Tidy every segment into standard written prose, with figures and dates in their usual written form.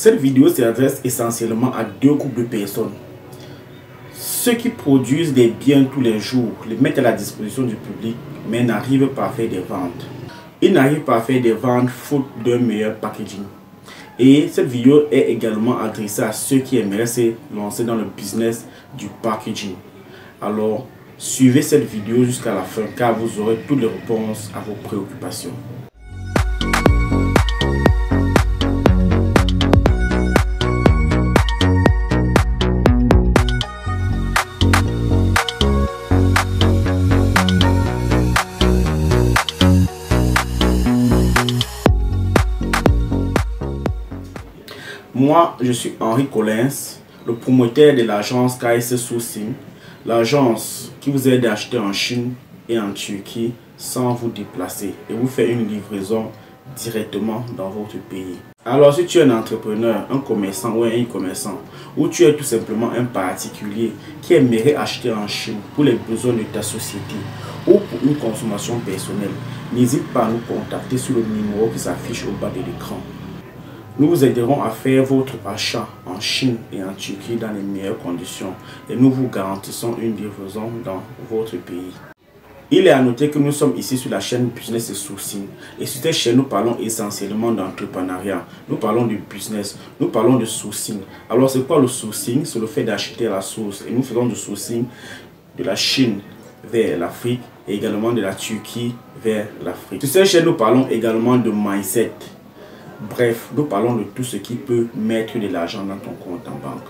Cette vidéo s'adresse essentiellement à deux groupes de personnes. Ceux qui produisent des biens tous les jours, les mettent à la disposition du public, mais n'arrivent pas à faire des ventes. Ils n'arrivent pas à faire des ventes faute d'un meilleur packaging. Et cette vidéo est également adressée à ceux qui aimeraient se lancer dans le business du packaging. Alors, suivez cette vidéo jusqu'à la fin car vous aurez toutes les réponses à vos préoccupations. Moi, je suis Henri Collins, le promoteur de l'agence KS Sourcing, l'agence qui vous aide à acheter en Chine et en Turquie sans vous déplacer et vous faire une livraison directement dans votre pays. Alors si tu es un entrepreneur, un commerçant ou un e-commerçant, ou tu es tout simplement un particulier qui aimerait acheter en Chine pour les besoins de ta société ou pour une consommation personnelle, n'hésite pas à nous contacter sur le numéro qui s'affiche au bas de l'écran. Nous vous aiderons à faire votre achat en Chine et en Turquie dans les meilleures conditions et nous vous garantissons une livraison dans votre pays. Il est à noter que nous sommes ici sur la chaîne Business et Sourcing et sur cette chaîne nous parlons essentiellement d'entrepreneuriat, nous parlons de business, nous parlons de sourcing. Alors c'est quoi le sourcing? C'est le fait d'acheter à la source et nous faisons du sourcing de la Chine vers l'Afrique et également de la Turquie vers l'Afrique. Sur cette chaîne nous parlons également de mindset. Bref, nous parlons de tout ce qui peut mettre de l'argent dans ton compte en banque.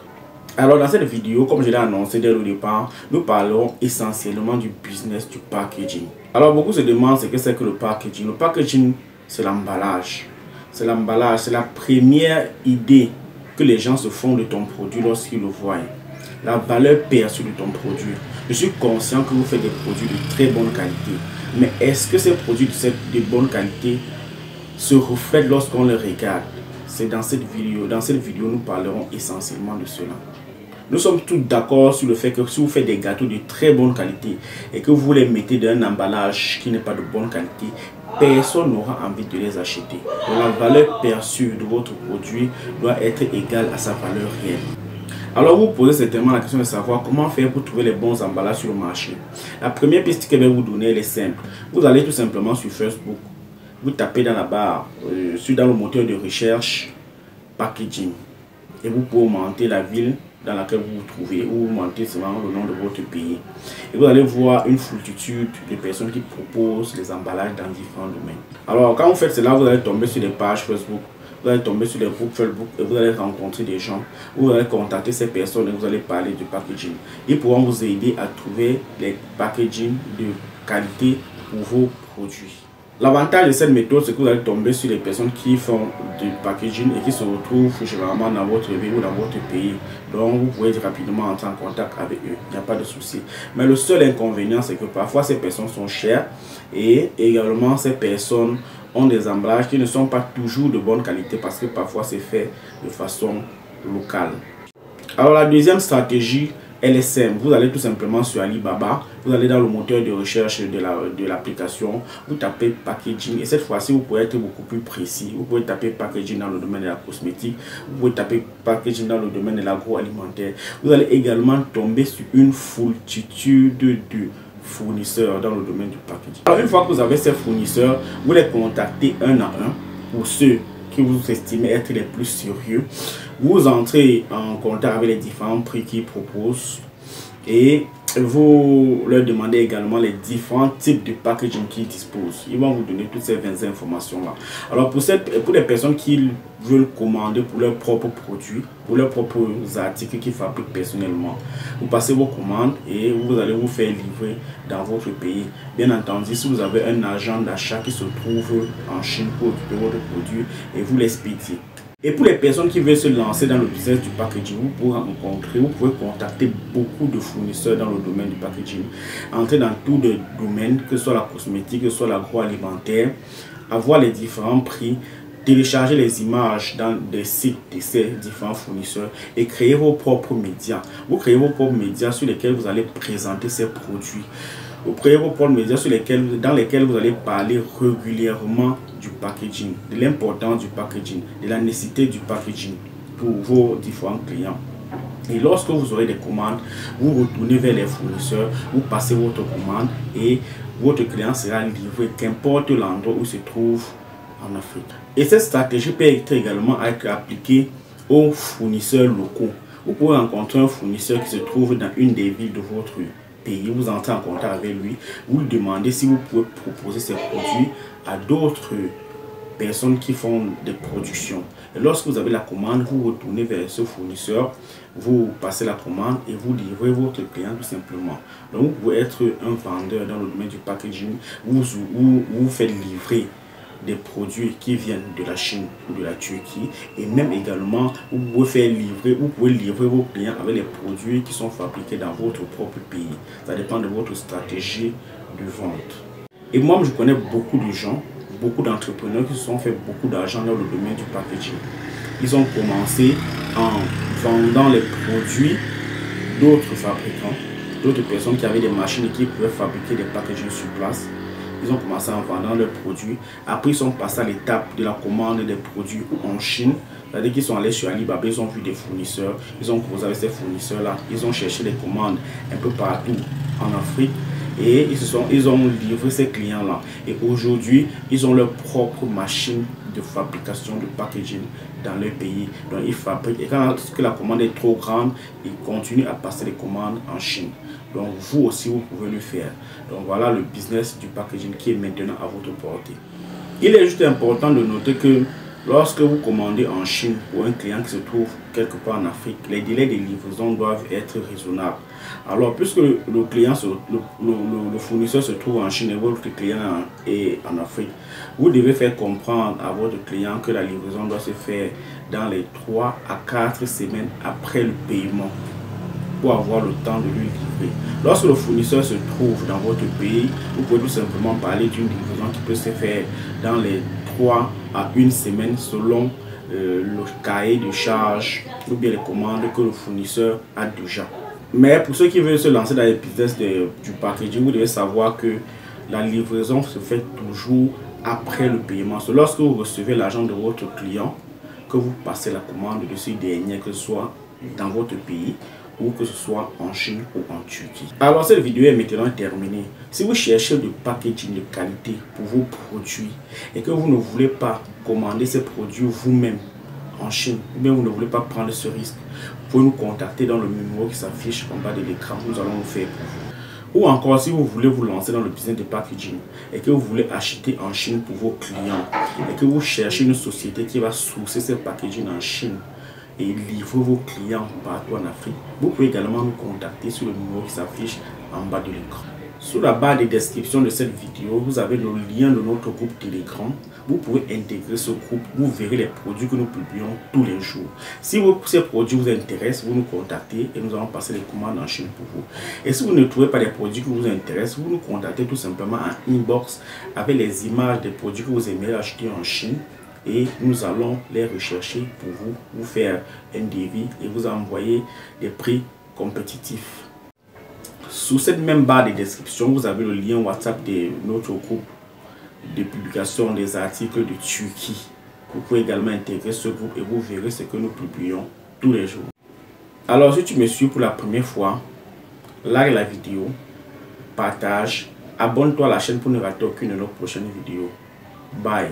Alors dans cette vidéo, comme je l'ai annoncé dès le départ, nous parlons essentiellement du business du packaging. Alors beaucoup se demandent ce que c'est que le packaging. Le packaging, c'est l'emballage. C'est l'emballage, c'est la première idée que les gens se font de ton produit lorsqu'ils le voient. La valeur perçue de ton produit. Je suis conscient que vous faites des produits de très bonne qualité. Mais est-ce que ces produits de bonne qualité se reflète lorsqu'on le regarde? C'est dans cette vidéo. Dans cette vidéo, nous parlerons essentiellement de cela. Nous sommes tous d'accord sur le fait que si vous faites des gâteaux de très bonne qualité et que vous les mettez dans un emballage qui n'est pas de bonne qualité, personne n'aura envie de les acheter. Donc la valeur perçue de votre produit doit être égale à sa valeur réelle. Alors vous posez certainement la question de savoir comment faire pour trouver les bons emballages sur le marché. La première piste que je vais vous donner, elle est simple. Vous allez tout simplement sur Facebook. Vous tapez dans la barre, dans le moteur de recherche, packaging. Et vous pouvez monter la ville dans laquelle vous vous trouvez, ou vous montez seulement le nom de votre pays. Et vous allez voir une foultitude de personnes qui proposent les emballages dans différents domaines. Alors quand vous faites cela, vous allez tomber sur des pages Facebook, vous allez tomber sur des groupes Facebook et vous allez rencontrer des gens. Vous allez contacter ces personnes et vous allez parler du packaging. Ils pourront vous aider à trouver les packaging de qualité pour vos produits. L'avantage de cette méthode, c'est que vous allez tomber sur les personnes qui font du packaging et qui se retrouvent généralement dans votre ville ou dans votre pays. Donc, vous pouvez rapidement entrer en contact avec eux. Il n'y a pas de souci. Mais le seul inconvénient, c'est que parfois ces personnes sont chères et également ces personnes ont des emballages qui ne sont pas toujours de bonne qualité parce que parfois c'est fait de façon locale. Alors, la deuxième stratégie, elle est simple. Vous allez tout simplement sur Alibaba, vous allez dans le moteur de recherche de l'application, vous tapez packaging et cette fois-ci vous pouvez être beaucoup plus précis. Vous pouvez taper packaging dans le domaine de la cosmétique, vous pouvez taper packaging dans le domaine de l'agroalimentaire. Vous allez également tomber sur une foultitude de fournisseurs dans le domaine du packaging. Alors une fois que vous avez ces fournisseurs, vous les contactez un à un pour ceux qui vous estimez être les plus sérieux. Vous entrez en contact avec les différents prix qu'ils proposent et vous leur demandez également les différents types de packaging qu'ils disposent. Ils vont vous donner toutes ces 20 informations-là. Alors pour les personnes qui veulent commander pour leurs propres produits, pour leurs propres articles qu'ils fabriquent personnellement, vous passez vos commandes et vous allez vous faire livrer dans votre pays. Bien entendu, si vous avez un agent d'achat qui se trouve en Chine pour occuper votre produit et vous l'expédiez. Et pour les personnes qui veulent se lancer dans le business du packaging, vous pouvez contacter beaucoup de fournisseurs dans le domaine du packaging. Entrer dans tous les domaines, que ce soit la cosmétique, que ce soit l'agroalimentaire, avoir les différents prix, télécharger les images dans des sites de ces différents fournisseurs et créer vos propres médias. Vous créez vos propres médias sur lesquels vous allez présenter ces produits. Vous créez vos propres médias dans lesquels vous allez parler régulièrement du packaging, de l'importance du packaging, de la nécessité du packaging. pour vos différents clients. Et lorsque vous aurez des commandes, vous retournez vers les fournisseurs, vous passez votre commande et votre client sera livré qu'importe l'endroit où il se trouve en Afrique. Et cette stratégie peut être également être appliquée aux fournisseurs locaux. Vous pouvez rencontrer un fournisseur qui se trouve dans une des villes de votre pays, vous entrez en contact avec lui, vous lui demandez si vous pouvez proposer ces produits à d'autres personnes qui font des productions. Et lorsque vous avez la commande, vous retournez vers ce fournisseur, vous passez la commande et vous livrez votre client tout simplement. Donc vous pouvez être un vendeur dans le domaine du packaging, vous faites livrer des produits qui viennent de la Chine ou de la Turquie, et même également vous pouvez livrer vos clients avec les produits qui sont fabriqués dans votre propre pays. Ça dépend de votre stratégie de vente. Et moi, je connais beaucoup de gens, beaucoup d'entrepreneurs qui se sont fait beaucoup d'argent dans le domaine du packaging. Ils ont commencé en vendant les produits d'autres fabricants, d'autres personnes qui avaient des machines et qui pouvaient fabriquer des packaging sur place. Ils ont commencé en vendant leurs produits. Après, ils sont passés à l'étape de la commande des produits en Chine. C'est-à-dire qu'ils sont allés sur Alibaba, ils ont vu des fournisseurs, ils ont causé avec ces fournisseurs-là, ils ont cherché des commandes un peu partout en Afrique et ils ont livré ces clients-là. Et aujourd'hui, ils ont leur propre machine de fabrication de packaging dans leur pays. Donc, ils fabriquent. Et quand la commande est trop grande, ils continuent à passer les commandes en Chine. Donc, vous aussi, vous pouvez le faire. Donc, voilà le business du packaging qui est maintenant à votre portée. Il est juste important de noter que lorsque vous commandez en Chine pour un client qui se trouve quelque part en Afrique, les délais de livraison doivent être raisonnables. Alors, puisque le fournisseur se trouve en Chine et votre client est en Afrique, vous devez faire comprendre à votre client que la livraison doit se faire dans les 3 à 4 semaines après le paiement pour avoir le temps de lui livrer. Lorsque le fournisseur se trouve dans votre pays, vous pouvez tout simplement parler d'une livraison qui peut se faire dans les 3 à 1 semaine selon le cahier de charge ou bien les commandes que le fournisseur a déjà. Mais pour ceux qui veulent se lancer dans les business du packaging, vous devez savoir que la livraison se fait toujours après le paiement. C'est lorsque vous recevez l'argent de votre client que vous passez la commande de ce dernier, que ce soit dans votre pays ou que ce soit en Chine ou en Turquie. Alors cette vidéo est maintenant terminée. Si vous cherchez du packaging de qualité pour vos produits et que vous ne voulez pas commander ces produits vous-même en Chine, ou bien vous ne voulez pas prendre ce risque, vous pouvez nous contacter dans le numéro qui s'affiche en bas de l'écran. Nous allons vous faire pour vous. Ou encore, si vous voulez vous lancer dans le business de packaging et que vous voulez acheter en Chine pour vos clients et que vous cherchez une société qui va sourcer ces packaging en Chine et livrer vos clients partout en Afrique, vous pouvez également nous contacter sur le numéro qui s'affiche en bas de l'écran. Sous la barre de description de cette vidéo, vous avez le lien de notre groupe Telegram. Vous pouvez intégrer ce groupe, vous verrez les produits que nous publions tous les jours. Si ces produits vous intéressent, vous nous contactez et nous allons passer les commandes en Chine pour vous. Et si vous ne trouvez pas les produits qui vous intéressent, vous nous contactez tout simplement en inbox avec les images des produits que vous aimeriez acheter en Chine. Et nous allons les rechercher pour vous faire un devis et vous envoyer des prix compétitifs. Sous cette même barre de description, vous avez le lien WhatsApp de notre groupe de publication des articles de Turquie. Vous pouvez également intégrer ce groupe et vous verrez ce que nous publions tous les jours. Alors si tu me suis pour la première fois, like la vidéo, partage, abonne-toi à la chaîne pour ne rater aucune de nos prochaines vidéos. Bye.